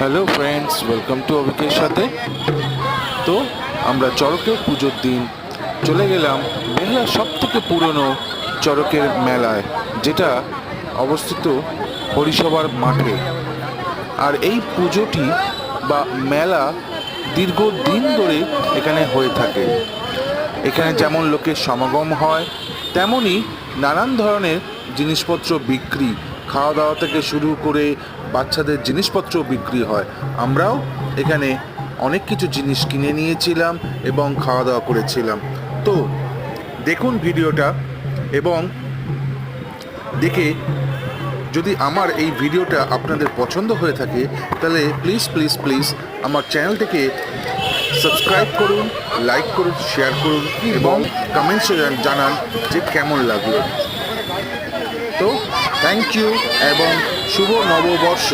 Hello friends, welcome to অভিকের সাথে। তো আমরা চড়কের পুজোর দিন চলে গেলাম বেহালার সব থেকে পুরনো চড়কের মেলায়, যেটা অবস্থিত হরিসভার মাঠে। আর এই পুজোটি বা মেলা দীর্ঘদিন ধরে এখানে হয়ে থাকে। এখানে যেমন লোকের সমাগম হয়, তেমনই নানান ধরনের জিনিসপত্র বিক্রি, খাওয়া দাওয়া থেকে শুরু করে বাচ্চাদের জিনিসপত্র বিক্রি হয়। আমরাও এখানে অনেক কিছু জিনিস কিনে নিয়েছিলাম এবং খাওয়া দাওয়া করেছিলাম। তো দেখুন ভিডিওটা, এবং দেখে যদি আমার এই ভিডিওটা আপনাদের পছন্দ হয়ে থাকে, তাহলে প্লিজ প্লিজ প্লিজ আমার চ্যানেলটিকে সাবস্ক্রাইব করুন, লাইক করুন, শেয়ার করুন এবং কমেন্টসে জানান যে কেমন লাগলো। তো থ্যাংক ইউ এবং শুভ নববর্ষ।